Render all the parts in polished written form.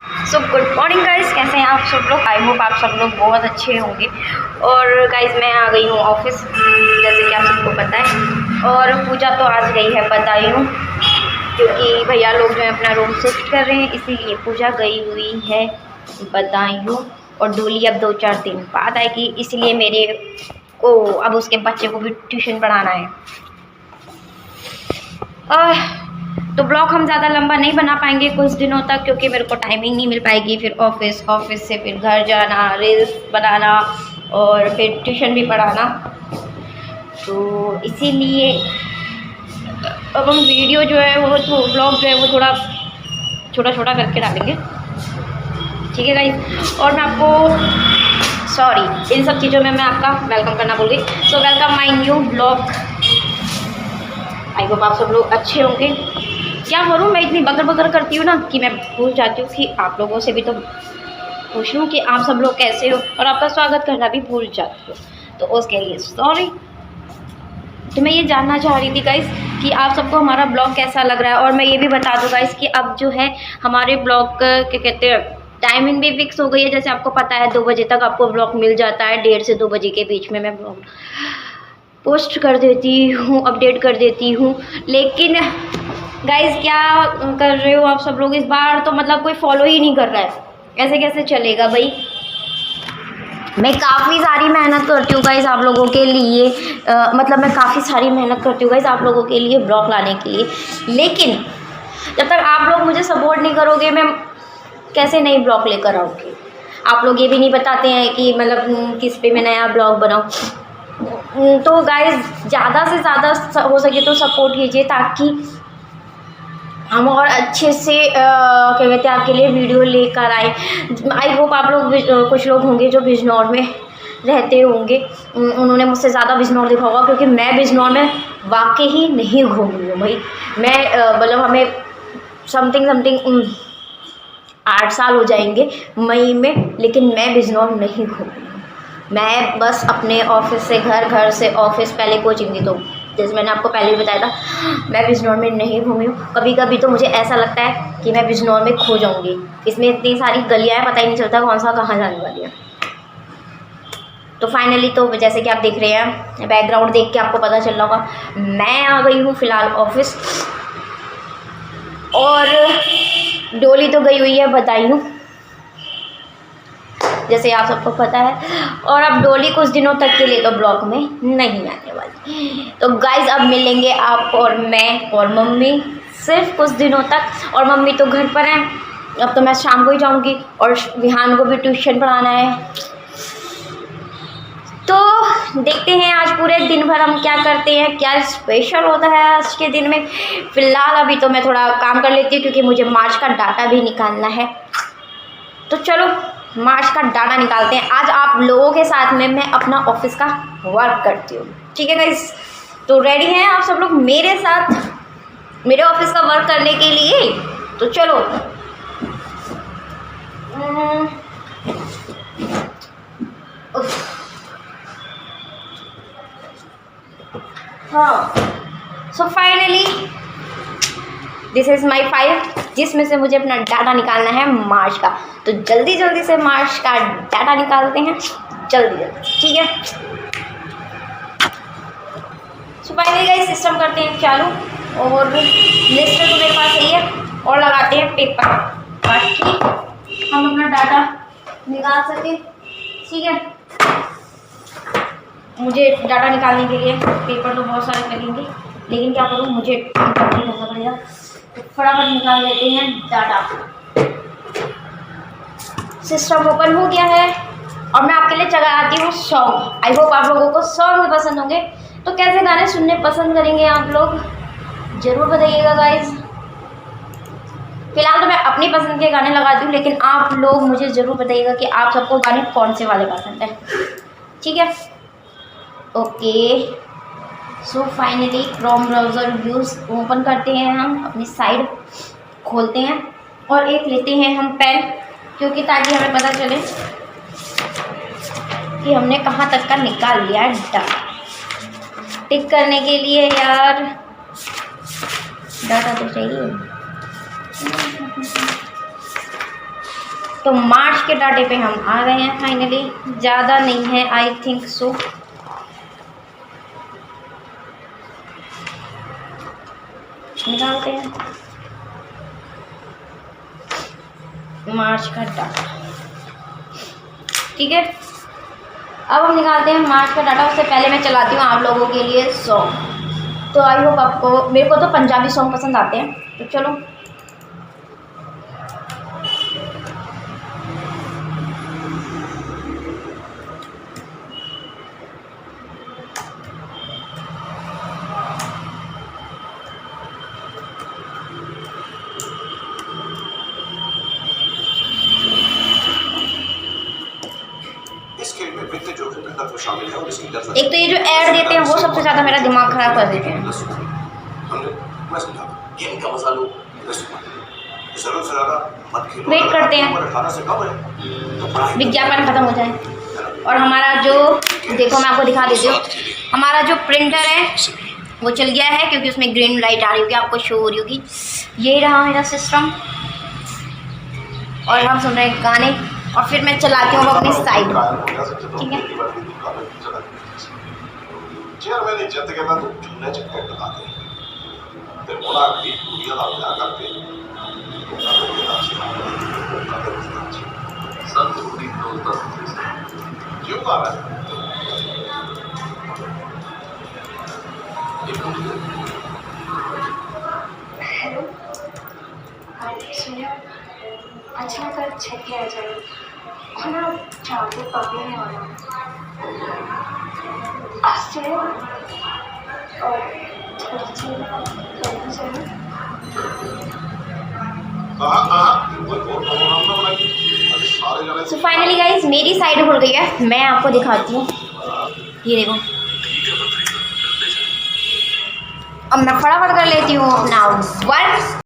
So good morning guys, कैसे हैं आप सब लोग। आई होप आप सब लोग बहुत अच्छे होंगे। और गाइस मैं आ गई हूँ ऑफिस, जैसे कि आप सबको पता है। और पूजा तो आज गई है बदायूं, क्योंकि भैया लोग जो है अपना रूम शिफ्ट कर रहे हैं, इसीलिए पूजा गई हुई है बदायूं। और डोली अब 2-4 दिन बाद आएगी, इसलिए मेरे को अब उसके बच्चे को भी ट्यूशन पढ़ाना है। तो ब्लॉग हम ज़्यादा लंबा नहीं बना पाएंगे कुछ दिनों तक, क्योंकि मेरे को टाइमिंग नहीं मिल पाएगी। फिर ऑफिस से फिर घर जाना, रील्स बनाना और फिर ट्यूशन भी पढ़ाना। तो इसीलिए अब हम वीडियो जो है वो ब्लॉग जो है वो थोड़ा छोटा छोटा करके डालेंगे, ठीक है गाइस। और मैं आपको सॉरी इन सब चीज़ों में मैं आपका वेलकम करना भूल गई। So welcome my new blog. I hope आप सब लोग अच्छे होंगे। क्या करूँ, मैं इतनी बकर बकर करती हूँ ना कि मैं भूल जाती हूँ कि आप लोगों से भी तो पूछ लूँ कि आप सब लोग कैसे हो, और आपका स्वागत करना भी भूल जाती हूँ, तो उसके लिए सॉरी। तो मैं ये जानना चाह रही थी गाइस कि आप सबको हमारा ब्लॉग कैसा लग रहा है। और मैं ये भी बता दूँ गाइस कि अब जो है हमारे ब्लॉग क्या कहते हैं, टाइमिंग भी फिक्स हो गई है। जैसे आपको पता है 2 बजे तक आपको ब्लॉग मिल जाता है, 1:30 से 2 बजे के बीच में मैं ब्लॉग पोस्ट कर देती हूँ, अपडेट कर देती हूँ। लेकिन गाइस क्या कर रहे हो आप सब लोग इस बार, तो मतलब कोई फॉलो ही नहीं कर रहा है। ऐसे कैसे चलेगा भाई। मैं काफ़ी सारी मेहनत करती हूँ गाइस आप लोगों के लिए, मतलब मैं काफ़ी सारी मेहनत करती हूँ गाइस आप लोगों के लिए ब्लॉग लाने के लिए। लेकिन जब तक आप लोग मुझे सपोर्ट नहीं करोगे, मैं कैसे नई ब्लॉग लेकर आऊँगी। आप लोग ये भी नहीं बताते हैं कि मतलब किस पे मैं नया ब्लॉग बनाऊँ। तो गाइस ज़्यादा से ज़्यादा हो सके तो सपोर्ट कीजिए, ताकि हम और अच्छे से क्या कहते हैं आपके लिए वीडियो लेकर आए। आई होप आप लोग कुछ लोग होंगे जो बिजनौर में रहते होंगे, उन्होंने मुझसे ज़्यादा बिजनौर देखा होगा, क्योंकि मैं बिजनौर में वाकई ही नहीं घूमी हूँ भाई। मैं मतलब हमें समथिंग 8 साल हो जाएंगे मई में, लेकिन मैं बिजनौर नहीं घूमी हूँ। मैं बस अपने ऑफिस से घर, घर से ऑफिस, पहले कोचिंग थी तो जैसे मैंने आपको पहले भी बताया था, मैं बिजनौर में नहीं घूमी हूँ। कभी कभी तो मुझे ऐसा लगता है कि मैं बिजनौर में खो जाऊँगी। इसमें इतनी सारी गलियाँ हैं, पता ही नहीं चलता कौन सा कहाँ जाने वाली है। तो फाइनली तो जैसे कि आप देख रहे हैं, बैकग्राउंड देख के आपको पता चल रहा होगा, मैं आ गई हूँ फ़िलहाल ऑफिस। और डोली तो गई हुई है बदायूं, जैसे आप सबको पता है। और अब डोली कुछ दिनों तक के लिए तो ब्लॉग में नहीं आने वाली। तो गाइज अब मिलेंगे आप और मैं और मम्मी सिर्फ कुछ दिनों तक। और मम्मी तो घर पर हैं, अब तो मैं शाम को ही जाऊंगी, और विहान को भी ट्यूशन पढ़ाना है। तो देखते हैं आज पूरे दिन भर हम क्या करते हैं, क्या स्पेशल होता है आज के दिन में। फ़िलहाल अभी तो मैं थोड़ा काम कर लेती हूँ, क्योंकि मुझे मार्च का डाटा भी निकालना है। तो चलो मार्च का डाटा निकालते हैं। आज आप लोगों के साथ में मैं अपना ऑफिस का वर्क करती हूँ, ठीक है गाइस। तो रेडी हैं आप सब लोग मेरे साथ मेरे ऑफिस का वर्क करने के लिए? तो चलो। हाँ, so finally this is my file, जिसमें से मुझे अपना डाटा निकालना है मार्च का। तो जल्दी जल्दी से मार्च का डाटा निकालते हैं, जल्दी, ठीक है। सो फाइनली गाइस सिस्टम करते हैं चालू, और लिस्ट तो मेरे पास सही है, और लगाते हैं पेपर, ताकि हम अपना डाटा निकाल सकें, ठीक है। मुझे डाटा निकालने के लिए पेपर तो बहुत सारे लगेंगे, लेकिन क्या करूँ, मुझे करना पड़ेगा। तो फटाफट निकाल लेते हैं डाटा। सिस्टम ओपन हो गया है, और मैं आपके लिए चलाती हूँ सॉन्ग। आई होप आप लोगों को सॉन्ग भी पसंद होंगे। तो कैसे गाने सुनने पसंद करेंगे आप लोग, ज़रूर बताइएगा गाइस। फिलहाल तो मैं अपनी पसंद के गाने लगाती हूँ, लेकिन आप लोग मुझे ज़रूर बताइएगा कि आप सबको गाने कौन से वाले पसंद है, ठीक है। Okay, so finally Chrome browser use open करते हैं, हम अपनी साइड खोलते हैं, और एक लेते हैं हम पेन, क्योंकि ताकि हमें पता चले कि हमने कहाँ तक का निकाल लिया है डाटा। टिक करने के लिए यार डाटा तो चाहिए। तो मार्च के डाटे पे हम आ गए हैं फाइनली। ज़्यादा नहीं है, आई थिंक सो। निकालते हैं मार्च का डाटा। ठीक है, अब हम निकालते हैं मार्च का डाटा। उससे पहले मैं चलाती हूँ आप लोगों के लिए सॉन्ग। तो आई होप आपको, मेरे को तो पंजाबी सॉन्ग पसंद आते हैं, तो चलो। एक तो ये जो ऐड देते हैं वो सबसे ज़्यादा मेरा दिमाग खराब कर देते हैं। वेट करते हैं विज्ञापन खत्म हो जाए। और हमारा जो, देखो मैं आपको दिखा देती हूँ, हमारा जो प्रिंटर है वो चल गया है, क्योंकि उसमें ग्रीन लाइट आ रही होगी, आपको शो हो रही होगी। यही रहा मेरा सिस्टम, और हम सुन रहे हैं गाने, और फिर मैं चलाती हूँ अपनी साइड। ठीक है, हेलो, अच्छा कल छत के आ जाए और ना चाकू पकड़ने वाला और सो फाइनली गाइज मेरी साइड खुल गई है। मैं आपको दिखाती हूँ, ये देखो। अब मैं फटाफट कर लेती हूँ अपना वर्क।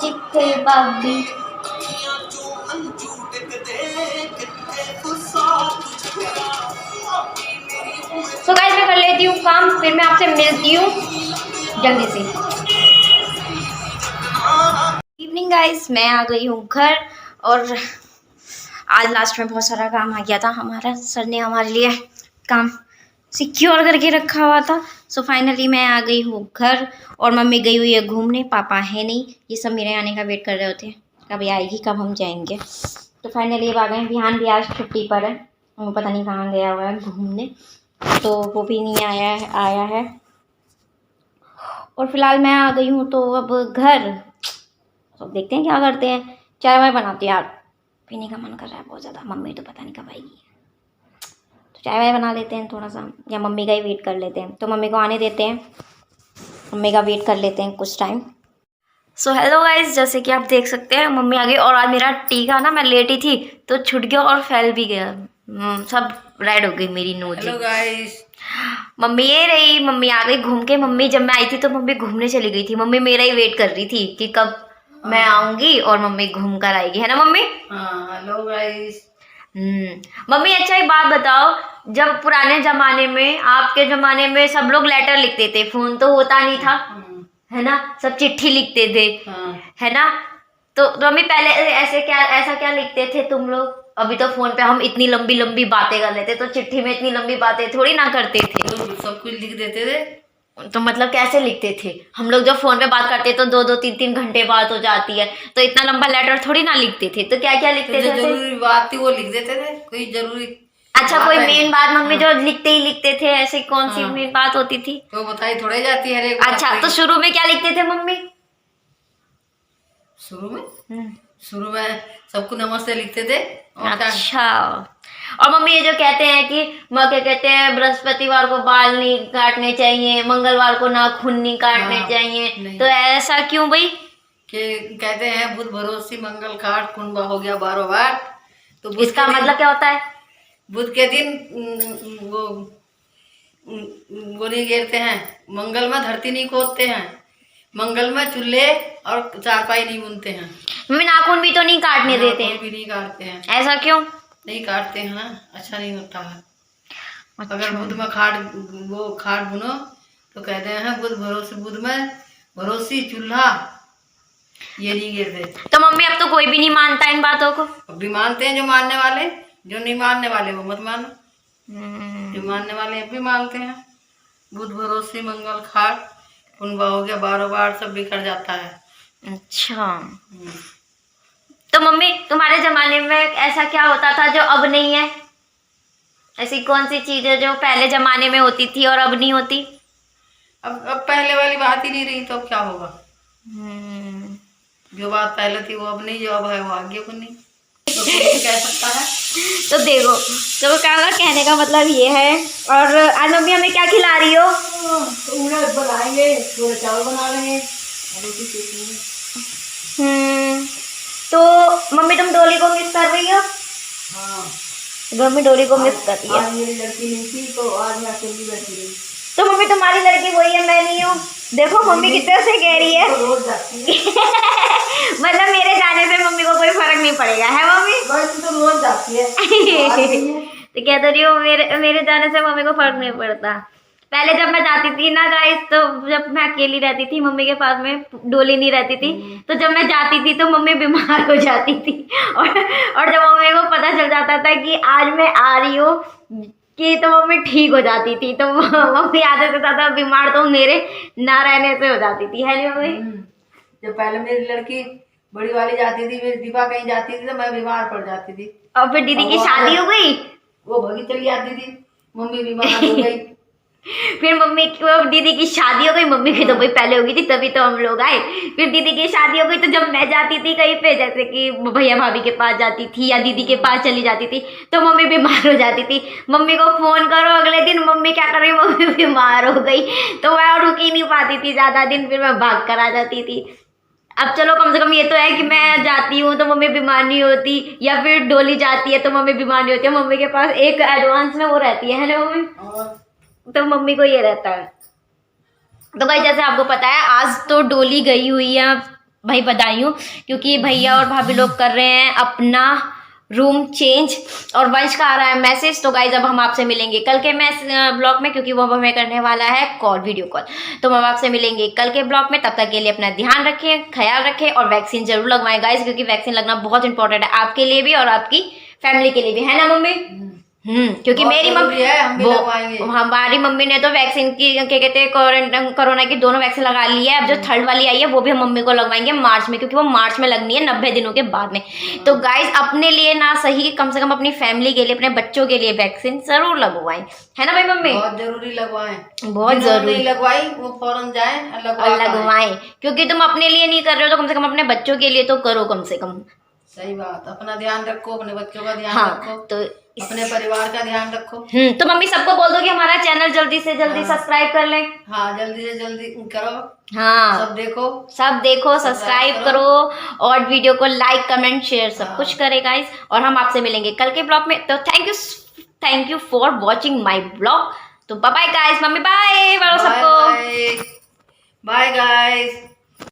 जिथे भाभी कर लेती हूँ काम, फिर मैं आपसे मिलती हूँ जल्दी से। इवनिंग गाइस, मैं आ गई हूँ घर और आज लास्ट में बहुत सारा काम आ गया था। हमारा सर ने हमारे लिए काम सिक्योर करके रखा हुआ था। सो फाइनली मैं आ गई हूँ घर और मम्मी गई हुई है घूमने, पापा है नहीं, ये सब मेरे आने का वेट कर रहे होते हैं, कब आएगी कब हम जाएंगे। तो फाइनली अब आ गए। बिहान भी आज छुट्टी पर है, वो पता नहीं कहाँ गया हुआ है घूमने, तो वो भी नहीं आया है। और फिलहाल मैं आ गई हूँ तो अब घर, तो देखते हैं क्या करते हैं। चाय वाय बनाते हैं यार, पीने का मन कर रहा है बहुत ज़्यादा। मम्मी तो पता नहीं कब आएगी, तो चाय वाय बना लेते हैं थोड़ा सा, या मम्मी का ही वेट कर लेते हैं। तो मम्मी को आने देते हैं, मम्मी का वेट कर लेते हैं कुछ टाइम। सो हेलो गाइज, जैसे कि आप देख सकते हैं मम्मी आ गई। और आज मेरा टीका ना, मैं लेटी थी तो छूट गया और फैल भी गया, सब रेड हो गई मेरी नोज। हेलो गाइस, मम्मी ये रही, मम्मी आ गई घूम के। मम्मी जब मैं आई थी तो मम्मी घूमने चली गई थी, मम्मी मेरा ही वेट कर रही थी कि कब मैं आऊंगी और मम्मी घूम कर आएगी, है ना मम्मी? हाँ हेलो गाइस। मम्मी अच्छा एक बात बताओ, जब पुराने जमाने में, आपके जमाने में सब लोग लेटर लिखते थे, फोन तो होता नहीं था, है ना, सब चिट्ठी लिखते थे, है ना? तो मम्मी पहले ऐसा क्या लिखते थे तुम लोग? अभी तो फोन पे हम इतनी लंबी लंबी बातें कर लेते, तो चिट्ठी में इतनी लंबी बातें थोड़ी ना करते थे। तो सब कुछ लिख देते थे। तो मतलब कैसे लिखते थे? हम लोग जब फोन पे बात करते तो 2-2 3-3 घंटे बात हो जाती है, तो इतना लंबा लेटर थोड़ी ना लिखते थे। तो क्या क्या लिखते थे? जरूरी बात थी वो लिख देते थे, कोई जरूरी। अच्छा, कोई मेन बात मम्मी जो लिखते ही लिखते थे, ऐसे कौन सी मेन बात होती थी? तो बताई थोड़े जाती है। अच्छा, तो शुरू में क्या लिखते थे मम्मी? शुरू में सबको नमस्ते लिखते थे। अच्छा, और मम्मी ये जो कहते हैं कि क्या कहते हैं, बृहस्पतिवार को बाल नहीं काटने चाहिए, मंगलवार को नाखून नहीं काटने चाहिए, तो ऐसा क्यों भाई? कि कहते हैं बुध भरोसी मंगल खाट कुंभा हो गया 12 बार। तो इसका मतलब क्या होता है? बुध के दिन वो नहीं गिरते हैं, मंगल में धरती नहीं खोदते हैं, मंगल में चूल्हे और चारपाई नहीं बुनते हैं। मम्मी नाखून भी तो नहीं काटने देते हैं? भी नहीं काटते हैं। ऐसा क्यों? नहीं काटते हैं ना, अच्छा नहीं होता है। अच्छा। अगर बुध में खाट बुनो तो कहते हैं बुध भरोसे, बुध में भरोसी चूल्हा ये नहीं गिरते। तो मम्मी अब तो कोई भी नहीं मानता इन बातों को? अब भी मानते हैं जो मानने वाले, जो नहीं मानने वाले वो मत मानो। जो मानने वाले अब भी मानते हैं। बुध भरोसे मंगल खाट कुंभा हो गया 12 बार, सब बिखर जाता है। अच्छा, तो मम्मी तुम्हारे जमाने में ऐसा क्या होता था जो अब नहीं है? ऐसी कौन सी चीज है जो पहले जमाने में होती थी और अब नहीं होती? अब पहले वाली बात ही नहीं रही, तो अब क्या होगा? जो बात पहले थी वो अब नहीं, जो अब है वो आगे को नहीं, तो कोई नहीं कह सकता है। तो देखो, तो कहने का मतलब ये है। और आज मम्मी हमें क्या खिला रही हो? बनाएंगे, थोड़े चावल बना रहे हैं। तो मम्मी तुम डोली को मिस कर रही हो? हाँ, मम्मी डोली को मिस कर रही है। आज मेरी लड़की नहीं थी तो आज मैं अकेली बैठी रही। तो मम्मी तुम्हारी लड़की वही है, मैं नहीं हूँ। देखो मम्मी कितने से कह रही है। तो रोज जाती है। मतलब मेरे जाने से मम्मी को कोई फर्क नहीं पड़ेगा, है मम्मी? तो रोज जाती है। तो कह तो रही हो मेरे जाने से मम्मी को फर्क नहीं पड़ता। पहले जब मैं जाती थी ना गाइस, तो जब मैं अकेली रहती थी, मम्मी के पास में डोली नहीं रहती थी, तो जब मैं जाती थी तो मम्मी बीमार हो जाती थी। और जब मम्मी को पता चल जाता था कि आज मैं आ रही हूँ कि, तो मम्मी ठीक हो जाती थी। तो मम्मी आधे से ज्यादा बीमार तो मेरे ना रहने से हो जाती थी, है नहीं मम्मी? जब पहले मेरी लड़की बड़ी वाली जाती थी, मेरी दीपा कहीं जाती थी तो मैं बीमार पड़ जाती थी। और फिर दीदी की शादी हो गई, वो भगी चली जाती थी, मम्मी बीमार हो गई। फिर मम्मी की दीदी की शादी हो गई, मम्मी की तो भाई पहले हो गई थी, तभी तो हम लोग आए। फिर दीदी की शादी हो गई, तो जब मैं जाती थी कहीं पे, जैसे कि भैया भाभी के पास जाती थी या दीदी के पास चली जाती थी, तो मम्मी बीमार हो जाती थी। मम्मी को फोन करो अगले दिन, मम्मी क्या कर रही, मम्मी बीमार हो गई, तो मैं रुक ही नहीं पाती थी ज्यादा दिन, फिर मैं भाग कर आ जाती थी। अब चलो कम से कम ये तो है कि मैं जाती हूँ तो मम्मी बीमार नहीं होती, या फिर डोली जाती है तो मम्मी बीमार नहीं होती है। मम्मी के पास एक एडवांस में वो रहती है ना मम्मी? तो मम्मी को ये रहता है। तो भाई जैसे आपको पता है आज तो डोली गई हुई है भाई, बधाई हो, क्योंकि भैया और भाभी लोग कर रहे हैं अपना रूम चेंज। और वंश का आ रहा है मैसेज। तो गाइज अब हम आपसे मिलेंगे कल के ब्लॉग में, क्योंकि वो हमें करने वाला है कॉल, वीडियो कॉल। तो हम आपसे मिलेंगे कल के ब्लॉग में। तब तक के लिए अपना ध्यान रखें, ख्याल रखें और वैक्सीन जरूर लगवाएं गाइज, क्योंकि वैक्सीन लगना बहुत इंपॉर्टेंट है आपके लिए भी और आपकी फैमिली के लिए भी, है ना मम्मी? क्योंकि मेरी मम्मी है, हम भी लगवाएंगे। हमारी मम्मी ने तो वैक्सीन की क्या कहते हैं कोरोना की दोनों वैक्सीन लगा ली है। अब जो थर्ड वाली आई है वो भी हम मम्मी को लगवाएंगे मार्च में, क्योंकि वो मार्च में लगनी है 90 दिनों के बाद में। तो गाइज अपने लिए ना सही, कम से कम अपनी फैमिली के लिए, अपने बच्चों के लिए वैक्सीन जरूर लगवाएं, है ना भाई मम्मी? बहुत जरूरी लगवाएं, बहुत जरूरी। नहीं लगवाई वो फौरन जाए लगवाएं, क्योंकि तुम अपने लिए नहीं कर रहे हो तो कम से कम अपने बच्चों के लिए तो करो कम से कम। सही बात, अपना ध्यान रखो, अपने बच्चों का ध्यान रखो, तो अपने परिवार का ध्यान रखो। तो मम्मी सबको बोल दो कि हमारा चैनल जल्दी से जल्दी सब्सक्राइब कर लें। हाँ, जल्दी से जल्दी करो। हाँ, सब देखो, सब्सक्राइब करो और वीडियो को लाइक कमेंट शेयर सब कुछ करे गाइस। और हम आपसे मिलेंगे कल के ब्लॉग में। तो thank you for watching my blog. तो बाय गाइस, मम्मी बाय बोलो सबको। Bye guys.